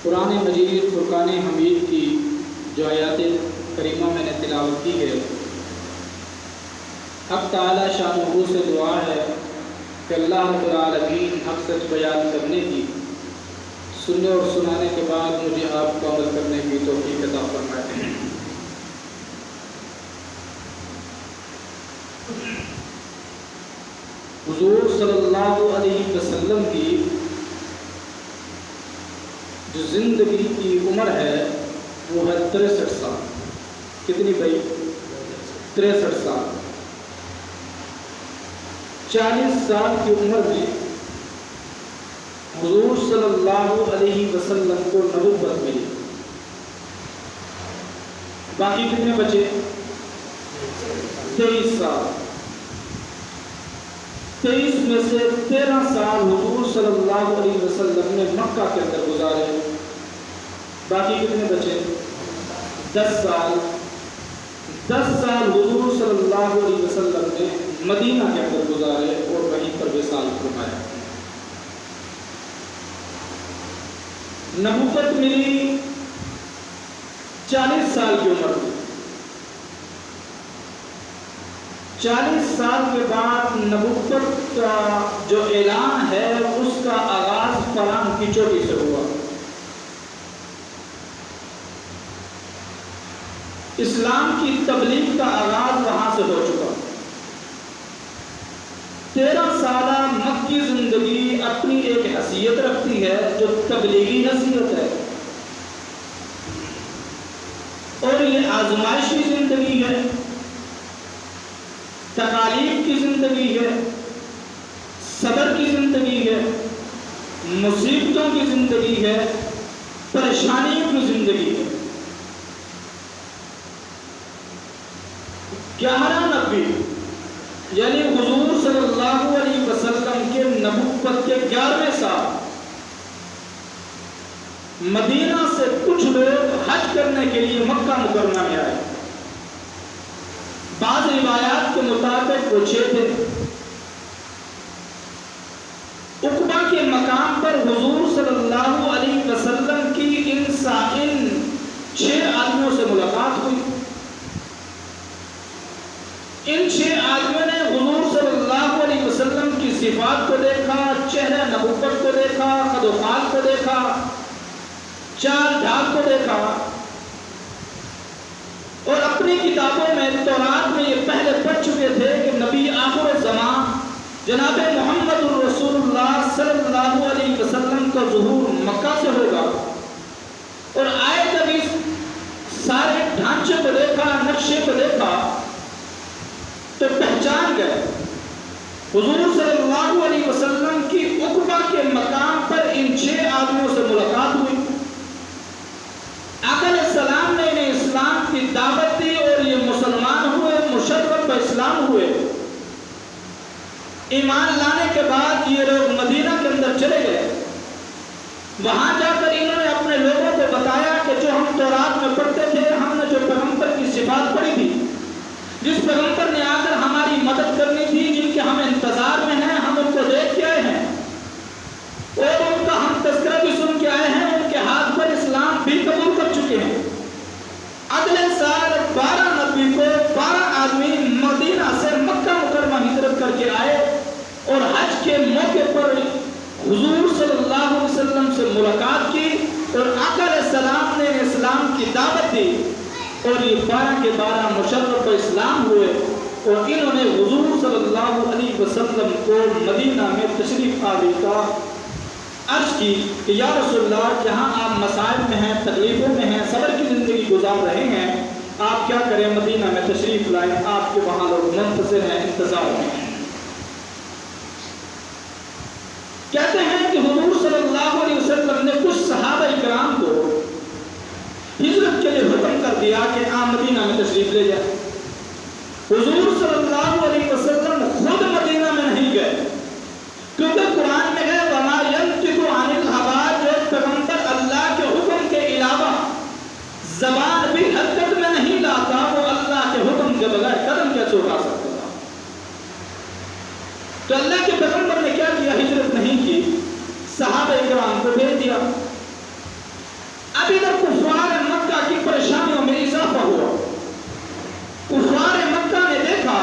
قرآن مجید فرقان حمید کی جو آیات کریمہ میں نے تلاوت کی ہے، حق تعالی شانہ سے دعا ہے کہ اللہ رب العالمین حق سچ بیان کرنے کی، سننے اور سنانے کے بعد مجھے آپ کو عمل کرنے کی توفیق عطا فرمائے۔ حضور صلی اللہ علیہ وسلم کی جو زندگی کی عمر ہے وہ ہے 63 سال۔ کتنی بھائی؟ 63 سال۔ 40 سال کی عمر میں حضور صلی اللہ علیہ وسلم کو نبوت ملی۔ باقی کتنے بچے؟ 23 سال۔ 23 میں سے 13 سال حضور صلی اللہ علیہ وسلم نے مکہ کے اندر گزارے۔ باقی کتنے بچے؟ 10 سال۔ 10 سال حضور صلی اللہ علیہ وسلم نے مدینہ کے اندر گزارے اور وہیں پر وصال فرمایا۔ نبوت ملی 40 سال کی عمر میں۔ 40 سال کے بعد نبوت کا جو اعلان ہے اس کا آغاز فراں کی چوٹی سے ہوا۔ اسلام کی تبلیغ کا آغاز وہاں سے ہو چکا۔ 13 سالہ مکی زندگی اپنی ایک حیثیت رکھتی ہے جو تبلیغی حیثیت ہے، اور یہ آزمائشی زندگی ہے، تکالیف کی زندگی ہے، صبر کی زندگی ہے، مصیبتوں کی زندگی ہے، پریشانیوں کی زندگی ہے۔ 11 نبی یعنی حضور صلی اللہ علیہ وسلم کے نبوت کے 11ویں سال مدینہ سے کچھ لوگ حج کرنے کے لیے مکہ مکرمہ میں آئے۔ بعض روایات کے مطابق وہ 6 تھے۔ عقبہ کے مقام پر حضور صلی اللہ علیہ وسلم کی ان 6 آدمیوں سے ملاقات ہوئی۔ ان 6 آدمیوں نے حضور صلی اللہ علیہ وسلم کی صفات کو دیکھا، چہرہ نبوت کو دیکھا، قد و قامت کو دیکھا، چال ڈھال کو دیکھا، اور اپنی کتابوں میں تورات میں یہ پہلے پڑھ چکے تھے کہ نبی آخر زمان جناب محمد الرسول اللہ صلی اللہ علیہ وسلم کا ظہور مکہ سے ہوگا۔ اور آئے جب اس سارے ڈھانچے کو دیکھا، نقشے کو دیکھا تو پہچان گئے حضور صلی اللہ علیہ وسلم کی عقبہ کے مقام پر ان 6 آدمیوں سے ملاقات ہوئی۔ آقا علیہ السلام نے انہیں اسلام کی دعوت دی اور یہ مسلمان ہوئے، مشرف اسلام ہوئے۔ ایمان لانے کے بعد یہ لوگ مدینہ کے اندر چلے گئے۔ وہاں جا کر انہوں نے اپنے لوگوں کو بتایا کہ جو ہم تورات میں پڑھتے تھے، ہم نے جو پیغمبر کی صفات پڑھی تھی، جس پیغمبر نے آ کر ہماری مدد کرنی تھی، جن کے ہم انتظار میں ہیں، ہم ان کو دیکھ کے آئے ہیں اور ان کا ہم تذکرہ بھی سن کے آئے ہیں، ان کے ہاتھ پر اسلام بھی قبول کر چکے ہیں۔ اگلے سال 12 نبی کو 12 آدمی مدینہ سے مکہ مکرمہ ہجرت کر کے آئے اور حج کے موقع پر حضور صلی اللہ علیہ وسلم سے ملاقات کی اور آقا علیہ السلام نے اسلام کی دعوت دی، اور یہ 12 کے 12 مشرف اسلام ہوئے، اور انہوں نے حضور صلی اللہ علیہ وسلم کو مدینہ میں تشریف آوری کا عرض کی کہ یا رسول اللہ، جہاں آپ مسائل میں ہیں، تکلیفوں میں ہیں، صبر کی زندگی گزار رہے ہیں، آپ کیا کریں، مدینہ میں تشریف لائیں، آپ کے وہاں لوگ منتظر ہیں، انتظار میں ہیں۔ کہتے ہیں کہ حضور صلی اللہ علیہ وسلم نے کچھ صحابہ کرام کو ہجرت کے لیے حکم کر دیا کہ آپ مدینہ میں تشریف لے جائیں۔ حضور صلی اللہ علیہ وسلم خود مدینہ میں نہیں گئے، کیونکہ قرآن میں ہے وَمَا يَنْطِقُ عَنِ الْهَوَىٰ، جو پیغمبر اللہ کے حکم کے علاوہ زبان بھی حرکت میں نہیں لاتا، وہ اللہ کے حکم کے بغیر قدم کیسے اٹھا سکتا تھا؟ تو اللہ کے پیغمبر نے کیا کیا؟ ہجرت نہیں کی، صحابہ کرام کو بھیج دیا۔ اب ادھر کفار مکہ کی پریشانیوں میں اضافہ ہوا. کفار مکہ نے دیکھا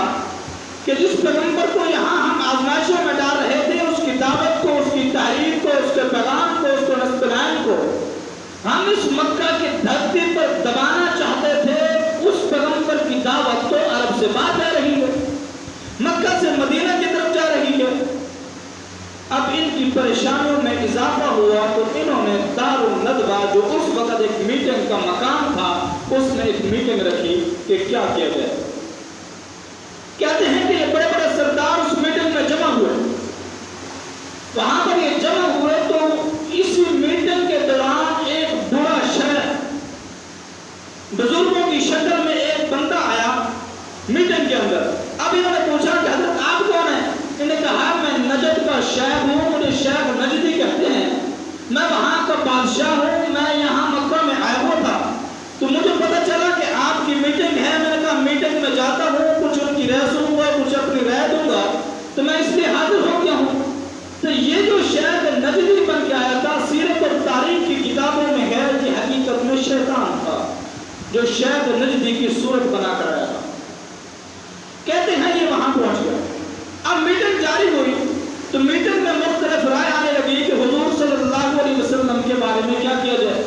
کہ جس پیغمبر کو یہاں ہم آزمائشوں میں ڈال رہے تھے، اس کی دعوت کو، اس کی تحریک کو، اس کے پیغام کو، اس کو نصب العین کو ہم اس مکہ کی دھرتی پر دبانا چاہتے تھے، اس پیغمبر کی دعوت تو عرب سے باہر جا رہی ہے، مکہ سے مدینہ کی طرف جا رہی ہے. اب ان کی پریشانیوں میں اضافہ ہوا تو انہوں نے دار الندوہ، جو اس وقت ایک میٹنگ کا مقام تھا، اس نے ایک میٹنگ رکھی کہ کیا کیا جائے. کہتے ہیں کہ یہ بڑے بڑے سردار اس میٹنگ میں جمع ہوئے. وہاں پر یہ جمع ہوئے تو اسی میٹنگ کے دوران ایک بڑا شیخ بزرگوں کی شکل میں ایک بندہ آیا میٹنگ کے اندر. اب انہوں نے پوچھا کہ حضرت آپ کون ہیں؟ انہوں نے کہا میں نجد کا شیخ ہوں، مجھے شیخ نجدی کہتے ہیں، میں وہاں کا بادشاہ ہوں، میں یہاں مکہ میں آیا ہوا تھا تو مجھے پتہ چلا کہ آپ کی میٹنگ ہے. میں نے کہا میٹنگ میں جاتا ہوں، کچھ ان کی رائے سنوں گا، کچھ اپنی رائے دوں گا، تو میں اس لیے حاضر ہو گیا ہوں. تو یہ جو شیخ نجدی بن کے آیا تھا، سیرت اور تاریخ کی کتابوں میں ہے کہ حقیقت میں شیطان تھا جو شیخ نجدی کی صورت بنا کر آیا تھا. کہتے ہیں یہ وہاں پہنچ گیا. اب میٹنگ جاری ہوئی تو میٹنگ میں مختلف رائے آنے لگی کہ حضور صلی اللہ علیہ وسلم کے بارے میں کیا کیا جائے.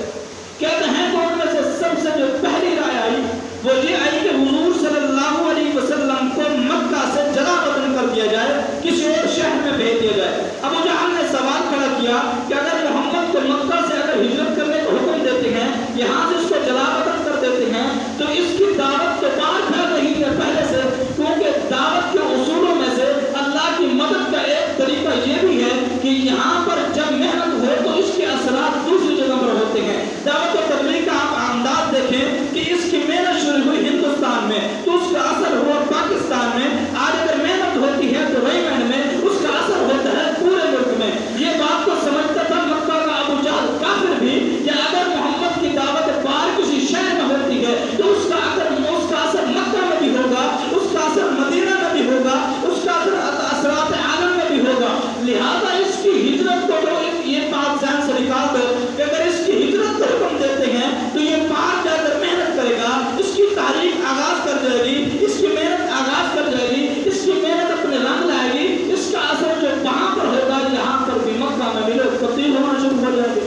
کہتے ہیں کہ ان میں سے سب سے جو پہلی رائے آئی وہ یہ آئی کہ حضور صلی اللہ علیہ وسلم کو مکہ سے جلا وطن کر دیا جائے، کسی اور شہر میں بھیج دیا جائے. ابو جہل نے سوال کھڑا کیا کہ اگر محمد کو مکہ سے اگر ہجرت کرنے کا حکم دیتے ہیں، یہاں سے اس کو جلا وطن کر دیتے ہیں، تو اس کی دعوت تو باہر پھیل رہی ہے پہلے سے، کیونکہ دعوت کے اصولوں میں سے اللہ کی مدد کا ایک طریقہ یہ بھی ہے کہ یہاں پر جب محنت ہو تو اس کے اثرات دوسری جگہ پر ہوتے ہیں. دعوت و تبلیغ کا آپ انداز دیکھیں کہ اس کی محنت شروع ہوئی ہندوستان میں تو اس کا اثر ہوا پاکستان میں. آج اگر محنت ہوتی ہے تو ریمنڈ میں اس کا اثر ہوتا ہے پورے ملک میں. یہ بات کو سمجھتا تھا مکہ کا ابو جہل کافر بھی کہ اگر محمد کی دعوت باہر کسی شہر میں ہوتی ہے تو اس کا اثر مکہ میں بھی ہوگا، اس کا اثر مدینہ میں بھی ہوگا، اس کا اثر اثرات عالم میں بھی ہوگا. لہذا اس کی ہجرت کو تو یہ بات ذہن سے نکال دو کہ اگر اس کی ہجرت کو حکم دیتے ہیں تو یہ باہر جا کر محنت کرے گا، اس کی تاریخ آغاز کر جائے گی، اس کی محنت آغاز کر جائے گی، اس کی محنت اپنے رنگ لائے گی، اس کا اثر جو وہاں پر ہوگا یہاں پر بھی مکہ میں بھی لوگ تبدیل ہونا شروع ہو جائے گے.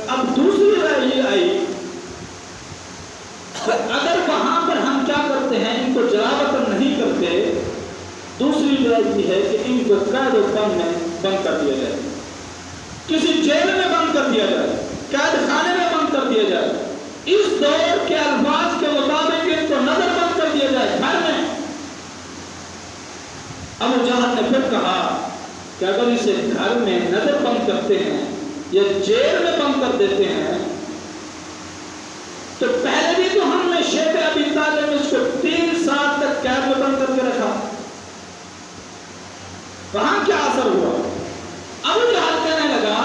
اب دوسری رائے یہ آئی اگر وہاں پر ہم کیا کرتے ہیں، ان کو جلا وطن نہیں کرتے، دوسری رائے یہ ہے کہ ان کو قید و بند میں بند کر دیا جائے، کسی جیل میں بند کر دیا جائے، قید خانے میں بند کر دیا جائے، اس دور کے الفاظ کے مطابق ان کو نظر بند کر دیا جائے گھر میں. ابو جہل نے پھر کہا کہ اگر اسے گھر میں نظر بند کرتے ہیں یا جیل میں بند کر دیتے ہیں تو پہلے بھی تو ہم نے شیخ ابی طالب اس کو 3 سال تک قید میں بند کر کے رکھا، وہاں کیا اثر ہوا؟ ابو جہل کہنے لگا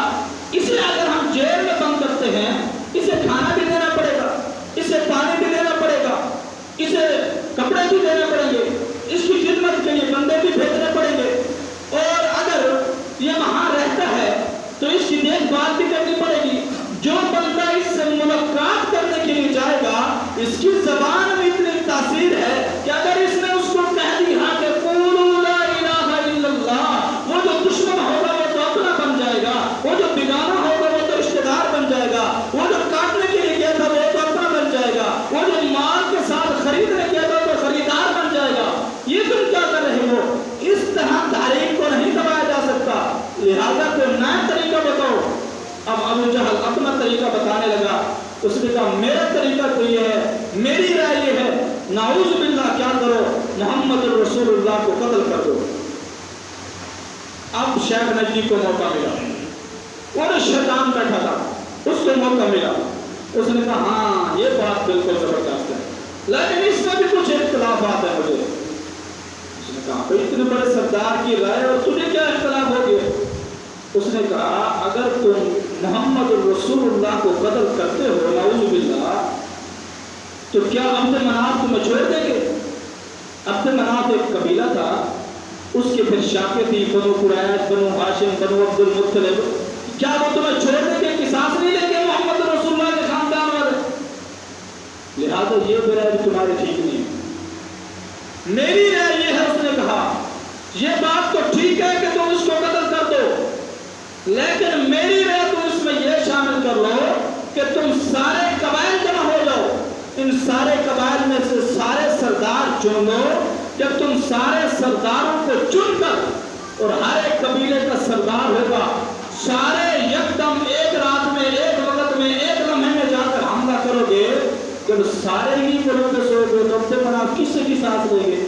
اسے اگر ہم جیل میں بند کرتے ہیں، اسے کھانا بھی دینا پڑے گا، اسے پانی بھی دینا پڑے گا، اسے کپڑے بھی دینے پڑیں گے، اس کی خدمت کے لیے بندے بھی بھیجنے پڑیں گے، اور اگر یہ وہاں رہتا ہے تو اس کی دیکھ بھال بھی کرنی پڑے گی. جو بندہ اس سے ملاقات کرنے کے لیے جائے گا اس کی زبان میں اتنی تاثیر ہے کہ اگر اس نے اس کو کہہ دیا کہ قولوا لا الہ الا اللہ، وہ جو دشمن ہوگا وہ تو اپنا بن جائے گا، وہ جو بیگانہ ہوگا وہ تو رشتہ دار بن جائے گا، وہ جو کاٹنے کے لیے گیا تھا وہ تو اپنا بن جائے گا، وہ جو مال کے ساتھ خریدنے گیا تھا تو خریدار بن جائے گا. یہ تم کیا کر رہے ہو؟ اس طرح تاریخ کو نہیں دبایا جا سکتا، لہذا کوئی نیا طریقہ بتاؤ. اب ابو جہل اپنا طریقہ بتانے لگا. اس نے کہا میرا طریقہ تو یہ ہے، میری رائے یہ ہے، نعوذ باللہ کیا کرو، محمد رسول اللہ کو قتل کر دو. اب شیخ نجدی کو موقع ملا، اور شیطان بیٹھا تھا، اس کو موقع ملا. اس نے کہا ہاں یہ بات بالکل زبردست ہے، لیکن اس میں بھی کچھ اختلافات ہیں مجھے. اس نے کہا بھئی اتنے بڑے سردار کی رائے اور تجھے کیا اختلاف ہو گیا؟ اس نے کہا اگر تم محمد رسول اللہ کو قتل کرتے ہو نعوذ باللہ تو کیا عبد مناف تمہیں چھوڑ دیں گے؟ عبد مناف ایک قبیلہ تھا، اس کے پھر شاخیں تھی، بنو قریظ، بنو ہاشم، بنو عبد المطلب. کیا وہ تمہیں چھوڑ دیں گے، قصاص نہیں لیں گے محمد رسول اللہ لہٰذا یہ رائے بھی تمہاری ٹھیک نہیں ہے، میری رائے یہ ہے، اس نے کہا یہ بات تو ٹھیک ہے کہ تم اس کو قتل کر دو، لیکن میری رائے تم اس میں یہ شامل کر لو کہ تم سارے قبائل جمع ہو جاؤ، ان سارے قبائل میں سے سارے سردار چن لو، جب تم سارے سرداروں کو چن کر اور ہر ایک قبیلے کا سردار ہوگا، سارے یکدم ایک رات میں ایک وقت میں ایک لمحے میں جا کر حملہ کرو گے، جب سارے ہی کرو گے سو گے تو اپنے بنا کس کی ساتھ لیں گے،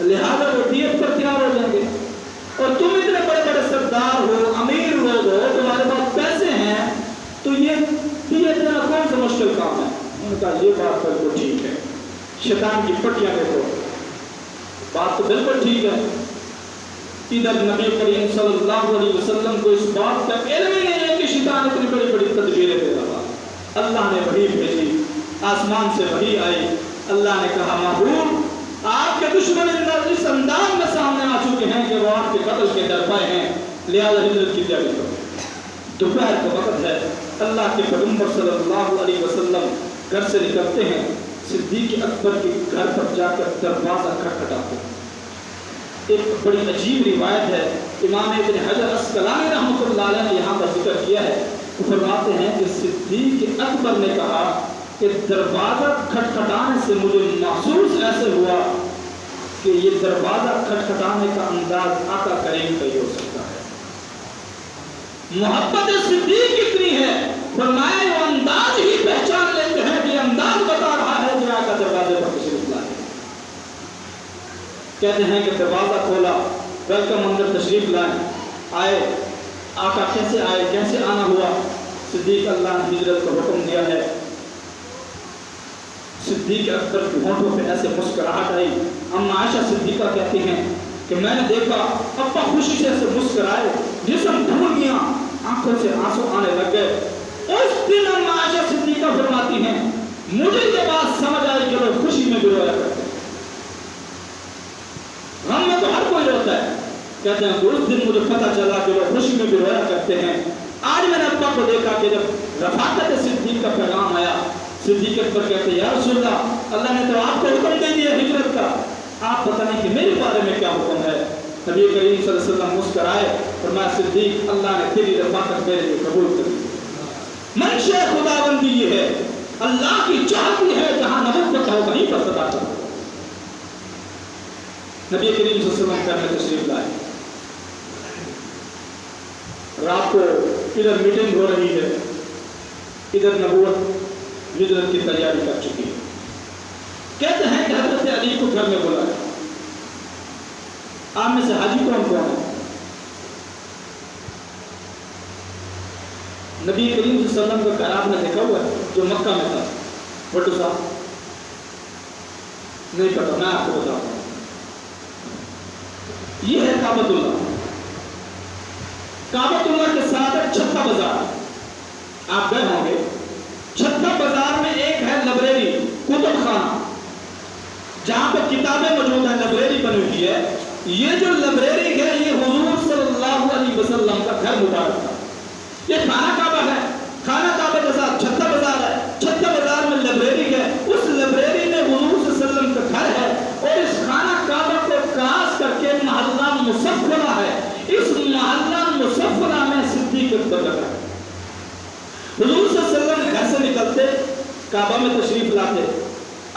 لہذا وہ دیت پر تیار ہو جائیں گے، اور تم اتنے بڑے بڑے سردار ہو، امیر لوگ ہو، تمہارے پاس پیسے ہیں، تو یہ دیت دینا کون سا مشکل کام ہے؟ ان کا یہ بات بالکل ٹھیک ہے، شیطان کی پٹیاں دیکھو، بات تو بالکل ٹھیک ہے۔ ادھر نبی کریم صلی اللہ علیہ وسلم کو اس بات کا علم ہی نہیں ہے کہ شیطان اتنی بڑی بڑی تدبیریں دے رہا، اللہ نے وحی بھیجی، آسمان سے وحی آئی، اللہ نے کہا محبوب آپ کے دشمن اس انداز میں سامنے آ چکے ہیں کہ وہ آپ کے قتل کے درپائے ہیں، لہذا ہجرت کی تیاری کرو۔ دوپہر کا وقت ہے، اللہ کے پیغمبر صلی اللہ علیہ وسلم گھر سے نکلتے ہیں، صدیق اکبر کے گھر پر جا کر دروازہ کھٹکھٹاتے ہیں۔ ایک بڑی عجیب روایت ہے، امام ابن حجر عسقلانی رحمۃ اللہ علیہ نے یہاں پر ذکر کیا ہے، وہ فرماتے ہیں کہ صدیق اکبر نے کہا کہ دروازہ کھٹکھٹانے سے مجھے محسوس ایسے ہوا کہ یہ دروازہ کھٹکھٹانے کا انداز آقا کریم کا ہی ہو سکتا ہے۔ محبت صدیق کتنی ہے، فرمایا وہ انداز ہی پہچان لیتے ہیں کہ انداز بتا رہا ہے کہ آقا دروازے پر تشریف لائے۔ کہتے ہیں کہ دروازہ کھولا، ویلکم اندر تشریف لائیں، آئے، آقا کیسے آئے، کیسے آنا ہوا؟ صدیق اللہ نے ہجرت کا حکم دیا ہے۔ صدیق اکبر کے ہونٹوں پہ ایسے مسکراہٹ آئی، اما عائشہ صدیقہ کہتی ہیں کہ میں نے دیکھا ابا خوشی سے ایسے مسکرائے، جسم بھول گیا، آنکھوں سے آنسو آنے لگ گئے۔ اس دن اما عائشہ صدیقہ فرماتی ہیں مجھے یہ بات سمجھ آئی کہ لوگ خوشی میں بھی رویا کرتے ہیں، غم میں تو ہر کوئی روتا ہے، کہتے ہیں اس دن مجھے پتہ چلا کہ لوگ خوشی میں بھی رویا کرتے ہیں۔ آج میں نے ابا کو دیکھا کہ جب رفاقت صدیق کا پیغام آیا، صدیق اکبر کہتے ہیں یا رسول اللہ، اللہ نے تو آپ کو حکم دے دیا ہجرت کا، آپ بتائیں کہ میرے بارے میں کیا حکم ہے؟ نبی کریم صلی اللہ علیہ وسلم مسکرائے، فرمایا صدیق اللہ نے تیری رفاقت میرے لیے قبول کر لی۔ منشاء خداوندی یہ ہے، اللہ کی چاہتی ہے جہاں نبوت ہو وہیں پر صداقت ہو۔ نبی کریم صلی اللہ علیہ وسلم گھر میں تشریف لائے، رات کو ادھر میٹنگ ہو رہی ہے، ادھر نبوت ہجرت کی تیاری کر چکی ہے۔ کہتے ہیں کہ حضرت علی کو گھر میں بلایا، آپ میں سے حاجی کون کون ہے؟ نبی کریم صلی اللہ علیہ وسلم کا گھر آپ نے دیکھا ہوا ہے جو مکہ میں تھا؟ بٹو صاحب نہیں پتا، میں آپ کو بتاتا ہوں، یہ ہے کعبۃ اللہ۔ کعبۃ اللہ کے ساتھ ہے چھتا بازار، آپ گئے ہوں گے۔ چھتا بازار میں ایک ہے لائبریری، کتب خانہ، جہاں پہ کتابیں موجود ہیں، لائبریری بنی ہوئی ہے۔ یہ جو لائبریری ہے یہ حضور صلی اللہ علیہ وسلم کا گھر مبارک تھا۔ یہ خانہ کعبہ ہے، خانہ کعبہ کے ساتھ چھتا بازار ہے، چھتا بازار میں لائبریری ہے، اس لائبریری میں حضور صلی اللہ علیہ وسلم کا گھر ہے، اور اس خانہ کعبہ کو کراس کر کے محلہ مصفرہ ہے، اس محلہ مصفرہ میں صدیق اکبر کا گھر ہے۔ حضور صلی اللہ علیہ وسلم گھر سے نکلتے کعبہ میں تشریف لاتے،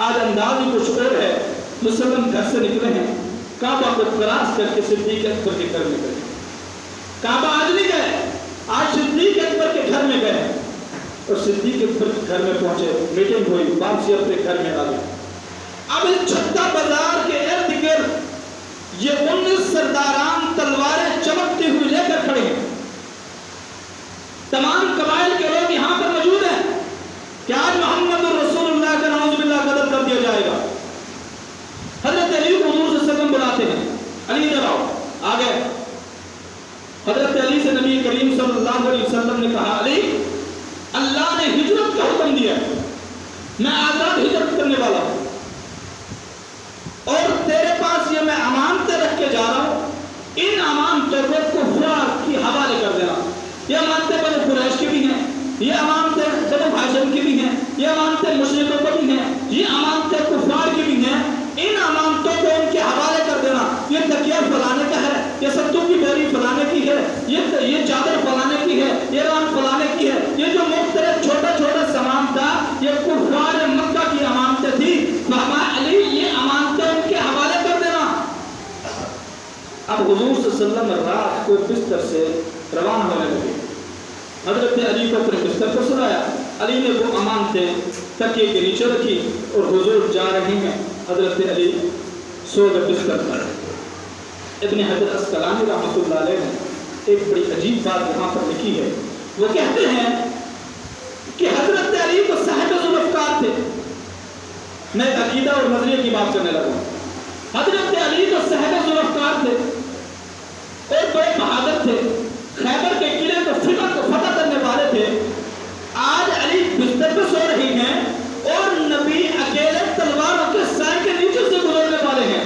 آج انداز ہی کچھ اور ہے، وسلم گھر سے نکلے ہیں، کعبہ کو کراس کر کے صدیق اکبر کے گھر میں گئے۔ کعبہ آج نہیں گئے، آج صدیق اکبر کے گھر میں گئے، اور صدیق اکبر کے گھر میں پہنچے، میٹنگ ہوئی، واپسی اپنے گھر میں آ گئے۔ اب اس چھتا بازار کے ارد گرد یہ 19 سرداران تلواریں چمکتی ہوئی لے کر کھڑے ہیں، تمام قبائل کے لوگ یہاں پر موجود ہیں کہ آج محمد رسول اللہ کا نعوذ باللہ قتل کر دیا جائے گا۔ حضرت علی کو حضور صلی اللہ علیہ وسلم بلاتے ہیں، علی ادھر آؤ، آ گئے۔ حضرت علی سے نبی کریم صلی اللہ علیہ وسلم نے کہا علی اللہ نے ہجرت کا حکم دیا، میں آزاد ہجرت کرنے والا ہوں، اور تیرے پاس یہ میں امانتیں رکھ کے جا رہا ہوں، ان امانتوں کو کفار کی حوالے کر دینا۔ یہ امانتیں بنی قریش کی بھی ہیں، یہ امانتیں بنو ہاشم کی بھی ہیں، یہ امانتیں مشرکوں کو بھی ہیں، یہ امانتیں کفار کی بھی ہیں۔ ان امانتوں کو ان کے حوالے کر دینا، یہ تکیہ فلانے کا ہے، یہ ستو کی بوری فلانے کی ہے، یہ چادر فلانے کی ہے، یہ ران فلانے کی ہے، یہ جو مختلف چھوٹا چھوٹا سامان تھا یہ کفار مکہ کی امانتیں تھی۔ فرمایا علی یہ امانتیں ان کے حوالے کر دینا۔ اب حضور صلی اللہ علیہ وسلم رات کو بستر سے روانہ ہونے لگے، حضرت علی کو اپنے بستر پر سلایا، علی نے وہ امانتیں تکیے کے نیچے رکھی اور حضور جا رہے ہیں، حضرت علی سو گئے بستر پر۔ ابن حجر اسقلانی رحمۃ اللہ علیہ نے ایک بڑی عجیب بات یہاں پر لکھی ہے، وہ کہتے ہیں کہ حضرت علی کو صاحب ذوالفقار تھے۔ میں عقیدہ اور نظریے کی بات کرنے لگا۔ حضرت علی کو صاحب ذوالفقار تھے اور بڑے بہادر تھے، خیبر کے قلعے کو فتح کرنے والے تھے۔ آج علی بستر پہ سو رہی ہیں اور نبی اکیلے تلواروں کے سائے کے نیچے سے گزرنے والے ہیں۔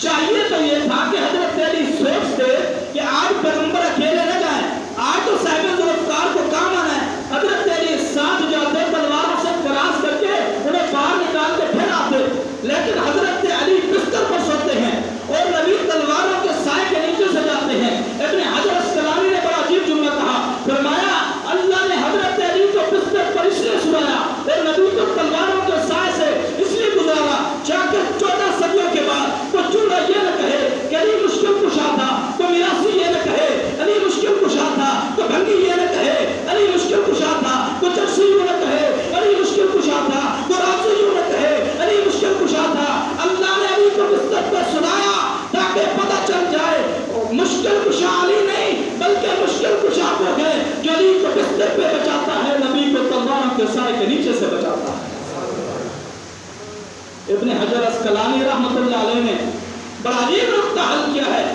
چاہیے تو یہ تھا کہ حضرت علی سوچتے کہ آج پیغمبر اکیلے نہ جائیں، آج تو صاحب ذوالفقار کو کام آنا ہے۔ حضرت علی ساتھ جاتے، تلواروں سے کراس کر کے انہیں باہر نکال کے پھر آتے، لیکن حضرت علی بستر پر سوتے ہیں اور نبی تلواروں کے سائے کے نیچے سے جاتے ہیں۔ ابن حجر اسقلانی نے بڑا عجیب جملہ کہا، فرمایا اللہ نے حضرت علی کو بستر پر اس لیے سلایا اور نبی کو تلواروں کے سائے سے اس لیے گزارا تاکہ 14 صدیوں کے بعد تو جملہ یہ نہ کہے کہ علی مشکل کشا تھا، تو میراثی یہ نہ کہے علی مشکل کشا تھا، تو بھنگی یہ نہ کہے علی مشکل کشا تھا، تو چرسی یوں نہ کہے علی مشکل کشا تھا، تو رازو یوں نہ کہے علی مشکل کشا تھا۔ اللہ نے علی کو بستر پر سلایا تاکہ پتہ چل جائے مشکل کشا علی نہیں بلکہ مشکل کشا وہ ہے جو علی کو بستر پہ بچاتا ہے، نبی کو تلواروں کے سائے کے نیچے سے بچاتا ہے۔ ابن حجر اسقلانی رحمۃ اللہ علیہ نے بڑا عجیب نقطہ حل کیا ہے،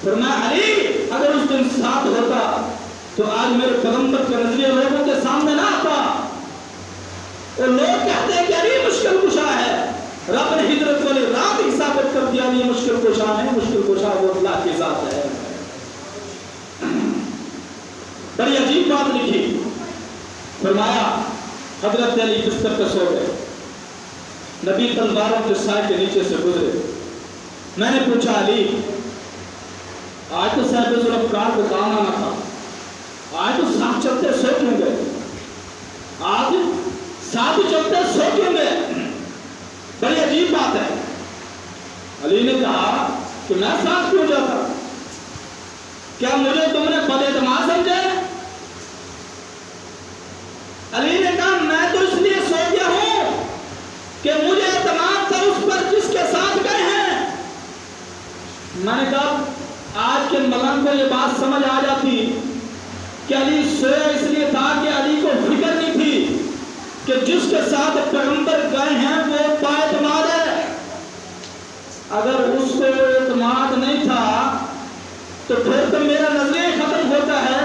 فرمایا علی اگر اس دن ساتھ ہوتا تو آج میرے پیغمبر کا نظریہ لوگوں کے سامنے نہ آتا، اور لوگ کہتے ہیں کہ علی مشکل کشا ہے، رب نے ہجرت والی رات ہی ثابت کر دیا یہ مشکل کشا ہے، مشکل کشا وہ اللہ کی ذات ہے۔ بڑی عجیب بات لکھی، فرمایا حضرت علی بستر پہ سو گئے، نبی تلواروں کے سائے کے نیچے سے گزرے۔ میں نے پوچھا علی آج تو صاحب ذوالفقار کو کام آنا تھا، آج تو ساتھ چلتے سو کیوں گئے، آج ساتھ چلتے سو کیوں گئے؟ بڑی عجیب بات ہے۔ علی نے کہا کہ میں ساتھ کیوں جاتا، کیا مجھے تم نے بد اعتماد سمجھا؟ علی نے کہا میں تو اس لیے سو گیا ہوں کہ مجھے اعتماد تھا اس پر جس کے ساتھ گئے ہیں۔ میں نے کہا آج کے ملنگ کو یہ بات سمجھ آ جاتی کہ علی سویا اس لیے تھا کہ علی کو فکر نہیں تھی کہ جس کے ساتھ پیغمبر گئے ہیں وہ بااعتماد ہے۔ اگر اس کو اعتماد نہیں تھا تو پھر تو میرا نظریہ ختم ہوتا ہے،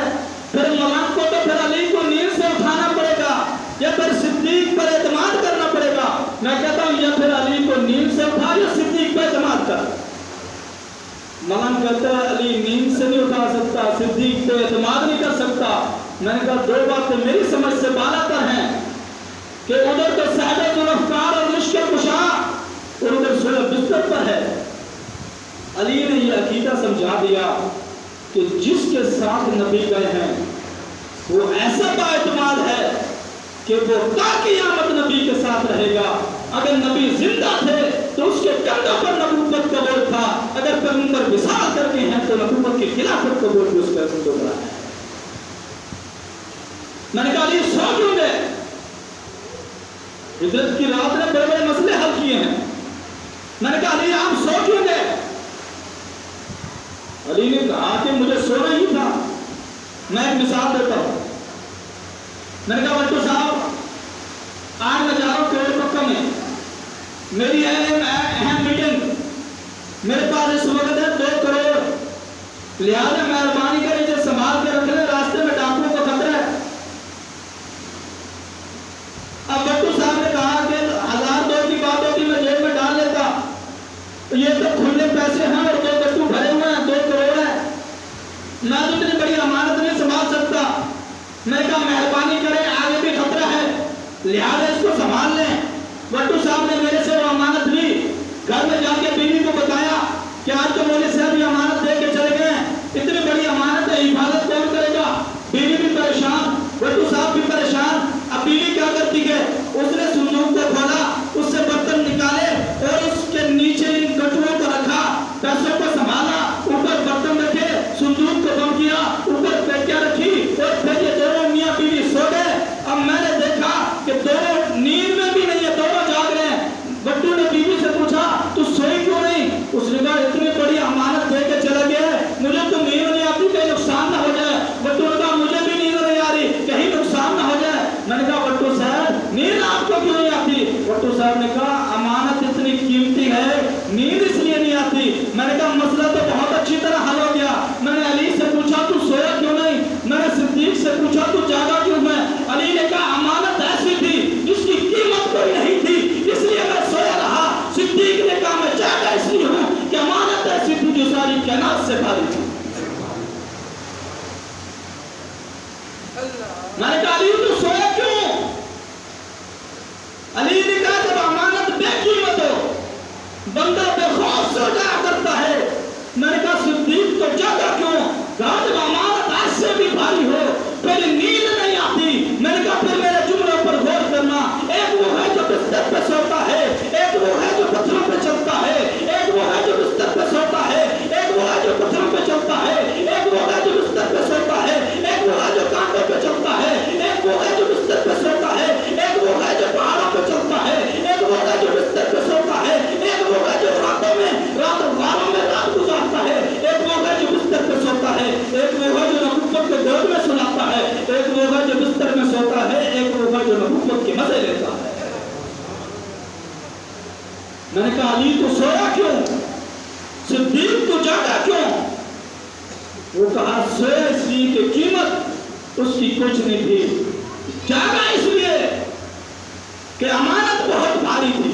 پھر ملنگ کو تو پھر علی کو نیند سے اٹھانا پڑے گا یا پھر صدیق پر اعتماد کرنا پڑے گا۔ میں کہتا ہوں یا پھر علی کو نیند سے اٹھا یا صدیق پر اعتماد کر۔ ملنگ کہتا ہے علی نیند سے نہیں اٹھا سکتا، صدیق پہ اعتماد نہیں کر سکتا۔ میں نے کہا دو باتیں میری سمجھ سے بالا تر ہیں کہ ادھر تو صاحب ذوالفقار اور مشکل کشا اور ادھر سویا بستر پر ہے۔ علی نے یہ عقیدہ سمجھا دیا کہ جس کے ساتھ نبی گئے ہیں وہ ایسا بااعتماد ہے کہ وہ تا قیامت نبی کے ساتھ رہے گا۔ اگر نبی زندہ تھے تو اس کے کندھوں پر نبوت کا بول تھا، اگر پیغمبر وصال کر کے ہیں تو نبوت کی خلافت کا بول بھی اس کا کندھوں پر ہے۔ میں نے کہا علی سو کیوں گئے؟ ہجرت کی رات نے بڑے بڑے مسئلے حل کیے ہیں۔ میں نے کہا علی آپ سو کیوں گئے؟ علی نے کہا کہ مجھے سونا ہی تھا۔ میں ایک مثال دیتا ہوں۔ میں نے کہا بچوں صاحب آج میں جا رہا ہوں پیڑ پکا میں، میری اہم میٹنگ، میرے پاس اس وقت ہے 2 کروڑ، لہٰذا مہربانی کر اسے سنبھال کے رکھ لیں، راستے میں ڈاکوؤں کا خطرہ ہے۔ اب بچوں صاحب نے کہا کہ 1002 کی بات ہوتی میں جیب میں ڈال لیتا، یہ تو کھلے پیسے ہیں اور 2 بچوں بھرے ہوئے ہیں، 2 کروڑ ہے، میں تو اتنی بڑی امانت نہیں سنبھال سکتا۔ میں نے کہا مہربانی کریں آگے بھی خطرہ ہے لہٰذا اس کو سنبھال لیں. بٹو صاحب نے میرے سے وہ امانت لی, گھر میں جا کے بیوی کو بتایا کہ آج تو مولوی صاحب یہ امانت دے کے چلے گئے, اتنی بڑی امانت ہے, حفاظت کون کرے گا؟ بیوی بھی پریشان, بٹو صاحب بھی پریشان. اب بیوی کیا کرتی ہے, اس نے صندوق کو کھولا, اس سے برتن نکالے اور اس کے نیچے ان کٹووں کو رکھا, پیسوں کو سنبھالا, اوپر برتن رکھے, صندوق کو بند کیا, اوپر پیٹیاں رکھی اور پھر یہ دونوں میاں بیوی سو گئے. اب میں نے دیکھا کہ دونوں نیند میں بھی نہیں ہے, دونوں جاگ رہے ہیں. بٹو نے بیوی سے پوچھا تو سوئی کیوں نہیں؟ اس نے کہا اتنی بڑی امانت دے کے چلا گیا ہے, مجھے تو نیند نہیں آتی کہیں نقصان نہ ہو جائے. بٹو نے کہا مجھے بھی نیند نہیں آ رہی کہیں نقصان نہ ہو جائے. میں نے کہا بٹو صاحب نیند آپ کو کیوں نہیں آتی؟ بٹو صاحب نے کہا امانت اتنی قیمتی ہے نیند اس لیے نہیں آتی. میں نے کہا مسئلہ تو بہت اچھی طرح حل ہو گیا. میں نے علی سے پوچھا تو سویا کیوں نہیں؟ میں نے صدیق سے پوچھا تو جاگا کیوں ہے؟ علی نے کہا امانت ایسی تھی جس کی قیمت کوئی نہیں تھی اس لیے میں سویا رہا. صدیق نے کہا میں جاگا اس لیے ہوں کہ امانت ایسی تھی جو ساری کائنات سے بھاری تھی. میں نے کہا علی تو سویا کیوں؟ علی نے کہا جب امانت بے قیمت ہو بندہ بے خوف سو جایا کرتا ہے. میں نے کہا صدیق تو جاگا کیوں؟ کہا جب امانت آج سے بھی بھاری ہو پھر نیند نہیں آتی. میں نے کہا پھر میرے جملوں پر غور کرنا, ایک وہ ہے جو بستر پہ سوتا ہے, ایک وہ ہے جو پتھروں پہ چلتا ہے, ایک وہ ہے جو بستر پہ سوتا ہے, ایک وہ ہے جو پتھروں پہ چلتا ہے, ایک وہ ہے جو بستر پہ سوتا ہے, ایک وہ ہے جو کانٹوں پہ چلتا ہے, ایک وہ ہے جو بستر پہ سوتا ہے, ایک وہ ہے جو پہاڑوں پہ چلتا ہے, ایک وہ ہے جو بستر پہ سوتا ہے, ایک وہ ہے جو راتوں میں رات گزارتا ہے, ایک وہ ہے جو بستر پہ سوتا ہے, ایک وہ ہے جو نبوت کے گود میں سلاتا ہے, ایک وہ ہے جو بستر میں سوتا ہے, ایک وہ ہے جو نبوت کے مزے لیتا ہے. میں نے کہا علی تو سویا کیوں؟ صدیق تو جاگا کیوں؟ وہ کہا سویا اس لیے کہ قیمت اس کی کچھ نہیں تھی, جاگا اس لیے کہ امانت بہت بھاری تھی.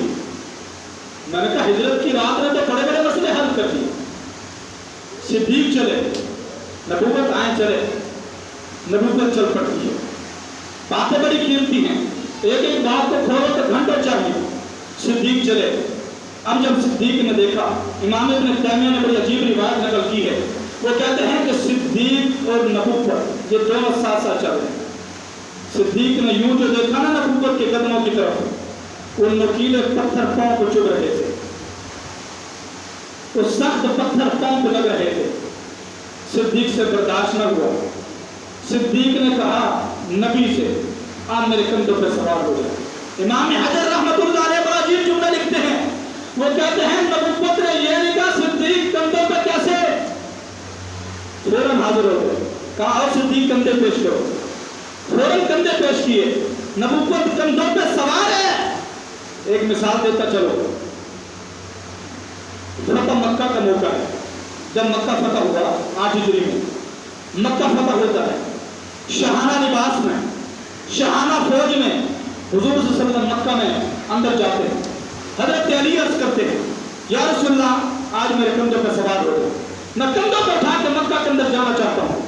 میں نے کہا ہجرت کی رات میں تو بڑے بڑے مسئلے حل کر دیے. صدیق چلے, نبوت آئیں چلے, نبوت چل پڑتی ہے. باتیں بڑی قیمتی ہیں, ایک ایک بات کو کھولو تو گھنٹوں چاہیے. صدیق چلے. اب جب صدیق نے دیکھا, امام ابن تیمیہ نے بڑی عجیب روایت نقل کی ہے, وہ کہتے ہیں کہ صدیق اور نبوت یہ دونوں ساتھ ساتھ چل رہے ہیں. صدیق نے یوں جو دیکھا نا نبوت کے قدموں کی طرف, وہ نوکیلے پتھر پاؤں کو چبھ رہے تھے, وہ سخت پتھر پاؤں پہ لگ رہے تھے. صدیق سے برداشت نہ ہوا. صدیق نے کہا نبی سے آپ میرے کندھوں پہ سوار ہو جائے. امام حجر رحمت اللہ علیہ بڑا عجیب جملہ لکھتے ہیں, وہ کہتے ہیں نبوت نے یہ نہیں کہا صدیق کندھوں پہ کیسے, فوراً حاضر ہو گئے. کہا اور صدیق کندھے پیش کرو, فوراً کندھے پیش کیے. نبوت کندھوں پہ سوار ہے. ایک مثال دیتا چلو, فتح مکہ کا موقع ہے. جب مکہ فتح ہوا 8 ہجری میں, مکہ فتح ہوتا ہے, شاہانہ لباس میں, شاہانہ فوج میں حضور صلی اللہ علیہ وسلم مکہ میں اندر جاتے ہیں. حضرت علی عرض کرتے ہیں یا رسول اللہ آج میرے کندھوں پہ سوار ہو جائے, میں کندھوں پہ اٹھا کے مکہ کے اندر جانا چاہتا ہوں.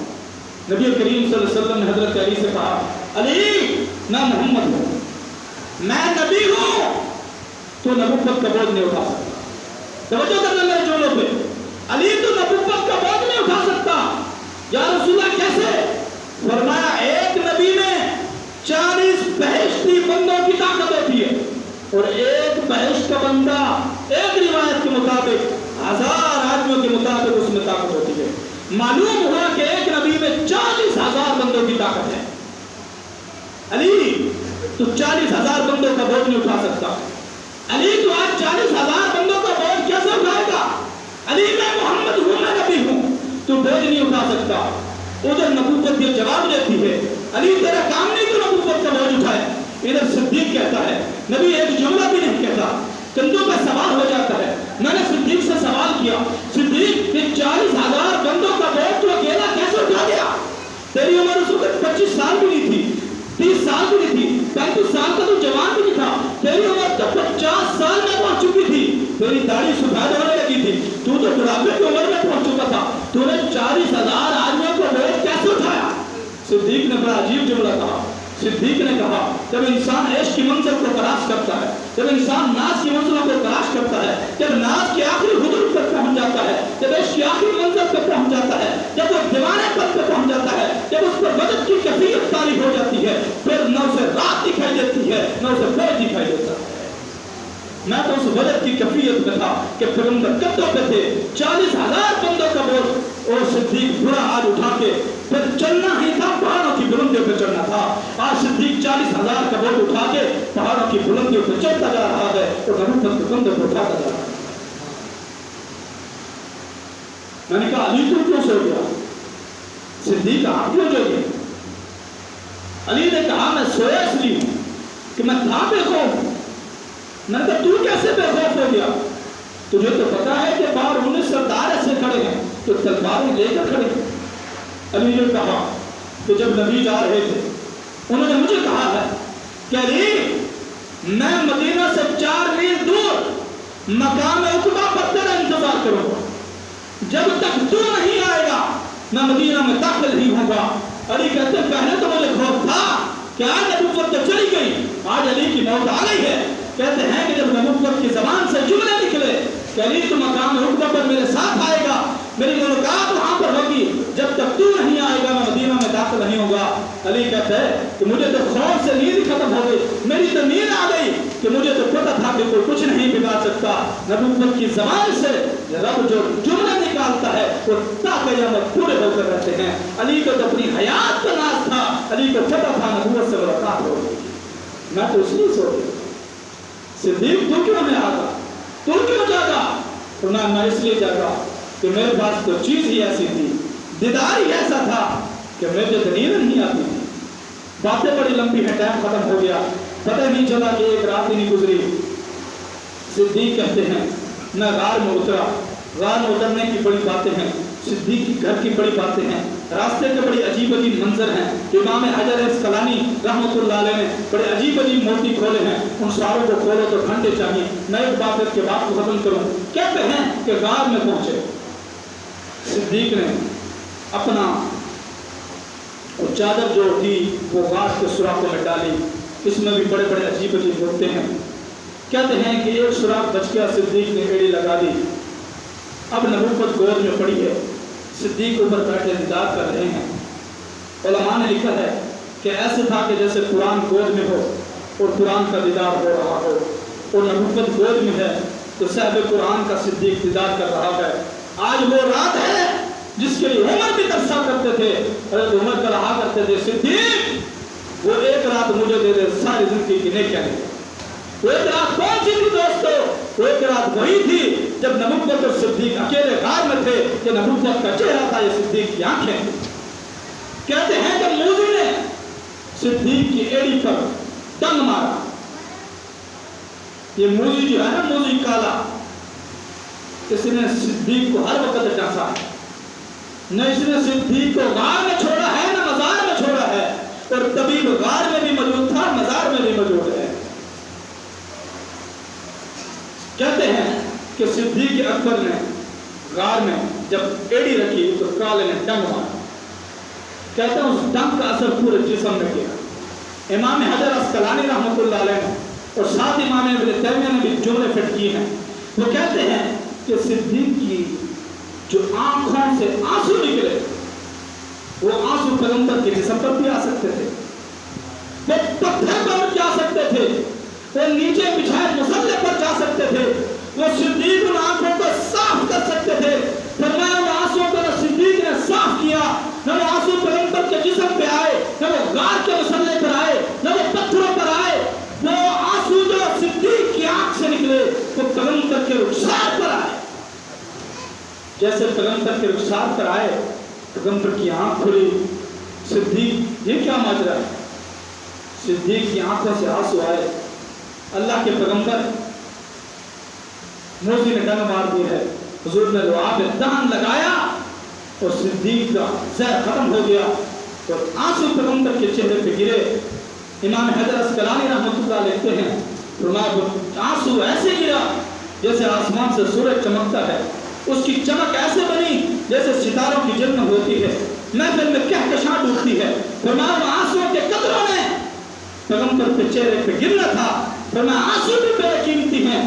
نبی کریم صلی اللہ علیہ وسلم نے حضرت علی سے کہا علی میں محمد ہوں, میں نبی ہوں, تو نبوت کا بوجھ نہیں اٹھا سکتا. توجہ کرنا میرے جملوں پہ, علی تو نبوت کا بوجھ نہیں اٹھا سکتا. یا رسول اللہ کیسے؟ فرمایا ایک نبی میں 40 بہشتی بندوں کی طاقت ہوتی ہے, اور ایک بہشت کا بندہ ایک روایت کے مطابق 1000 آدمیوں کے مطابق اس میں طاقت ہوتی ہے. معلوم ہوا کہ ایک نبی میں 40,000 بندوں کی طاقت ہے. علی تو 40,000 بندوں کا بوجھ نہیں اٹھا سکتا. علی تو آج 40,000 بندوں کا بوجھ کیسے اٹھائے گا؟ علی میں محمد ہوں, میں نبی ہوں, تو بوجھ نہیں اٹھا سکتا. ادھر نبوت یہ جواب دیتی ہے علی تیرا کام نہیں تو نبوت کا بوجھ اٹھائے. ادھر صدیق کہتا ہے نبی ایک جملہ بھی نہیں کہتا, کندھوں پہ سوار ہو جاتا ہے. میں نے صدیق سے سوال کیا صدیق یہ 40,000 بندوں کا بوجھ تو اکیلا کیسے اٹھا گیا؟ تیری عمر اس وقت 25 سال بھی نہیں تھی, 30 سال بھی نہیں تھی, 35 سال کا تو جوان بھی نہیں تھا. تیری عمر 50 سال میں پہنچ چکی تھی, تیری داڑھی سفید ہونے لگی تھی, تو بڑھاپے کی عمر میں پہنچ چکا تھا, تو نے 40,000 آدمیوں کو بوجھ کیسے اٹھایا؟ صدیق نے بڑا عجیب عجیب جملہ کہا. صدیق نے کہا جب انسان عیش کی منزل کو تلاش کرتا ہے، جب انسان ناز کی منزلوں کو تلاش کرتا ہے، جب ناز کی آخری حدود تک پہنچ جاتا ہے، جب عیش کی آخری منزل تک پہنچ جاتا ہے، جب وہ دیوانے پد پہ پہنچ جاتا ہے، جب اس پر وجد کی کیفیت طاری ہو جاتی ہے، پھر نہ اسے رات دکھائی دیتی ہے نہ اسے کوئی دکھائی دیتا ہے. میں تو اس وجد کی کیفیت میں تھا کہ پیغمبر کندھوں پہ تھے، 40,000 بندوں کا بوجھ، اور صدیق بڑا ہاتھ اٹھا کے پھر چلنا ہی تھا، پہاڑوں کی بلندیوں پہ چڑھنا تھا. آج صدیق 40,000 کا بوجھ اٹھا کے پہاڑوں کی بلندیوں پہ چڑھتا جا رہا ہے اور نبوت کے کندھوں پہ اٹھاتا جا رہا ہے. میں نے کہا علی تو کیوں سو گیا؟ صدیق آپ کیوں جو گئے؟ علی نے کہا میں سویا اس لیے کہ میں تھا بے خوف. میں نے کہا تو کیسے بے خوف ہو گیا؟ تجھے تو پتا ہے کہ باہر 19 سردار ایسے کھڑے ہیں تو تلواریں لے کر کھڑے ہیں. علی نے کہا کہ جب نبی جا رہے تھے انہوں نے مجھے کہا ہے کہ علی میں مدینہ سے 4 میل دور مقام عقبہ پر تیرا انتظار کروں گا، جب تک تو نہیں آئے گا میں مدینہ میں داخل نہیں ہوں گا. علی کہتے ہیں پہلے تو مجھے خوف تھا کہ آج نبوت تو چلی گئی، آج علی کی موت آ گئی ہے. کہتے ہیں کہ جب نبوت کی زبان سے جملے نکلے کہ علی تو مقام عقبہ پر میرے ساتھ آئے گا، میری ملاقات وہاں پر ہوگی، جب تک تو نہیں آئے گا میں مدینہ میں داخل نہیں ہوگا. علی کہتے ہیں کہ مجھے تو خوف سے نیند ختم ہو گئی، میری تو نیند آ گئی کہ مجھے تو پتہ تھا کہ کوئی کچھ نہیں بگاڑ سکتا. نبوت کی زبان سے رب جو جملے نکالتا ہے وہ تا قیامت پورے ہو کر رہتے ہیں. علی کو تو اپنی حیات کا ناز تھا، علی کو پتہ تھا نبوت سے ملاقات ہوگی. میں تو اس لیے سو گیا. صدیق تو کیوں نہیں آتا؟ تو کیوں جاگا؟ فرمایا میں اس لیے جاگا کہ میرے پاس تو چیز ہی ایسی تھی، دیدار ہی ایسا تھا کہ مجھے دلیل نہیں آتی تھی. باتیں بڑی لمبی ہیں، ٹائم ختم ہو گیا، پتہ نہیں چلا کہ ایک رات ہی نہیں گزری. صدیق کہتے ہیں میں غار میں اترا. غار میں اترنے کی بڑی باتیں ہیں، صدیق کی گھر کی بڑی باتیں ہیں، راستے کے بڑے عجیب عجیب منظر ہیں. امام حجر اسقلانی رحمۃ اللہ علیہ نے بڑے عجیب عجیب موتی کھولے ہیں، ان ساروں کو کھولو تو گھنٹے چاہیے. میں ایک بات کے بات کو ختم کروں. کہتے ہیں کہ غار میں پہنچے، صدیق نے اپنا چادر جو تھی وہ غار کے سوراخوں میں ڈالی. اس میں بھی بڑے بڑے عجیب عجیب ہوتے ہیں. کہتے ہیں کہ ایک سوراخ بچ گیا، صدیق نے ایڑی لگا دی. اب نبوت گود میں پڑی ہے، صدیق اوپر بیٹھے دیدار کر رہے ہیں. علماء نے لکھا ہے کہ ایسے تھا کہ جیسے قرآن گود میں ہو اور قرآن کا دیدار ہو رہا ہو، اور نبوت گود میں ہے تو صاحب قرآن کا صدیق دیدار کر رہا ہے. آج وہ رات ہے جس کے لیے عمر بھی ترسا کرتے تھے. حضرت عمر کا رہا کرتے تھے صدیق وہ ایک رات مجھے دے دے ساری زندگی کی نیکیاں دے. وہ ایک رات کون سی تھی دوستو؟ وہ ایک رات وہی تھی جب نبوت اور صدیق اکیلے غار میں تھے کہ نبوت کا چہرہ تھا، یہ صدیق کی آنکھیں تھیں. کہتے ہیں کہ موذی نے صدیق کی ایڑی پر ڈنگ مارا. یہ موذی جو ہے نا، موذی کالا، اس نے صدیق کو ہر وقت ڈانسا. نہ اس نے صدیق کو غار میں چھوڑا ہے نہ مزار میں چھوڑا ہے، اور طبیب غار میں بھی موجود تھا، مزار میں بھی موجود ہے. کہتے ہیں کہ صدیق اکبر نے غار میں جب ایڑی رکھی تو کالے نے ڈنگ مارا. کہتے ہیں اس ڈنگ کا اثر پورے جسم میں گیا. امام حجر اسقلانی رحمۃ اللہ علیہ اور ساتھ امام ابن تیمیہ نے بھی جملے فٹ کیے ہیں. وہ کہتے ہیں کہ صدیق کی جو آنکھوں سے آنسو نکلے وہ آنسو پیغمبر کے جسم پر بھی آ سکتے تھے، وہ پتھر پر جا سکتے تھے، وہ نیچے بچھائے مسلح پر جا سکتے تھے. وہ صدیق ان آنکھوں کو صاف کر سکتے تھے. فرمایا ان آنسوں کو نہ صدیق نے صاف کیا، نہ وہ آنسو پیغمبر کے جسم پہ آئے، نہ وہ غار کے مسلح پر آئے، نہ وہ پتھروں پر آئے. وہ آنسو جو صدیق کی آنکھ سے نکلے وہ پیغمبر کے رخسار پر آئے. جیسے پیغمبر کے رخسار پر آئے، پیغمبر کی آنکھ کھلی. صدیق یہ کیا ماجرا ہے؟ صدیق کی آنکھوں سے آنسو آئے. اللہ کے پیغمبر موذی نے ڈنگ مار دی ہے، حضور نے لعاب دہن لگایا اور صدیق کا زہر ختم ہو گیا اور آنسو پیغمبر کے چہرے پہ گرے. امام حجر اسقلانی رحمۃ اللہ لکھتے ہیں فرمایا آنسو ایسے گرا جیسے آسمان سے سورج چمکتا ہے. اس کی چمک ایسے بنی جیسے ستاروں کی جلن ہوتی ہے. محفل میں کہکشاں ڈوبتی ہے. فرمایا وہ آنسوؤں کے قطروں نے پیغمبر کے چہرے پہ گرنا تھا. فرمایا آنسو بھی بڑے قیمتی ہیں,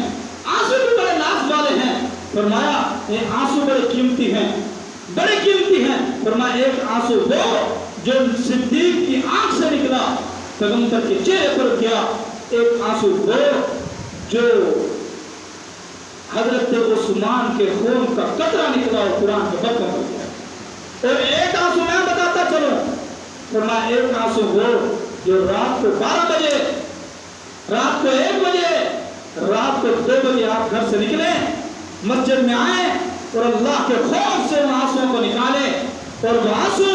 آنسو بھی بڑے ناز والے ہیں. فرمایا یہ آنسو بڑے قیمتی ہیں, بڑے قیمتی ہیں. فرمایا ایک آنسو وہ جو صدیق کی آنکھ سے نکلا پیغمبر کے چہرے پر گیا, ایک آنسو وہ جو حضرت عثمان کے خون کا قطرہ نکلا اور قرآن کے برکت ہو گیا. اور ایک آنسو میں بتاتا چلوں, فرمایا ایک آنسو وہ جو رات کو 12 بجے, رات کو 1 بجے, رات کو 2 بجے آپ گھر سے نکلے, مسجد میں آئے اور اللہ کے خوف سے ان آنسوؤں کو نکالے. اور وہ آنسو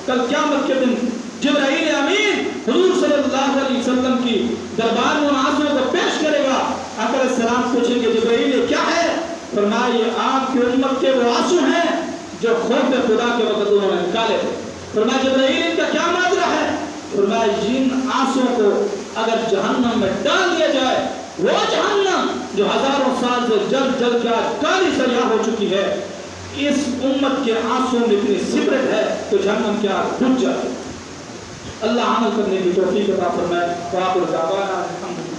کل قیامت کے دن جبرائیل امین حضور صلی اللہ علیہ وسلم کی دربار میں ان آنسوؤں کو پیش کرے گا. آقا علیہ السلام پوچھیں گے جبرائیل یہ کیا ہے؟ فرمایا یہ آپ کی امت کے وہ آنسو ہیں جو خوف خدا کے وقت انہوں نے نکالے تھے. فرمایا جبرائیل ان کا کیا معاجرہ ہے؟ فرمایا جن آنسوؤں کو اگر جہنم میں ڈال دیا جائے, وہ جہنم جو ہزاروں سال سے جل جل کے آج کالی سیاہ ہو چکی ہے, اس امت کے آنسوؤں میں اتنی سبرت ہے تو جہنم کیا بجھ جائے. اللہ عمل کرنے کی توفیق عطا فرمائے. وآخر دعوانا الحمدللہ.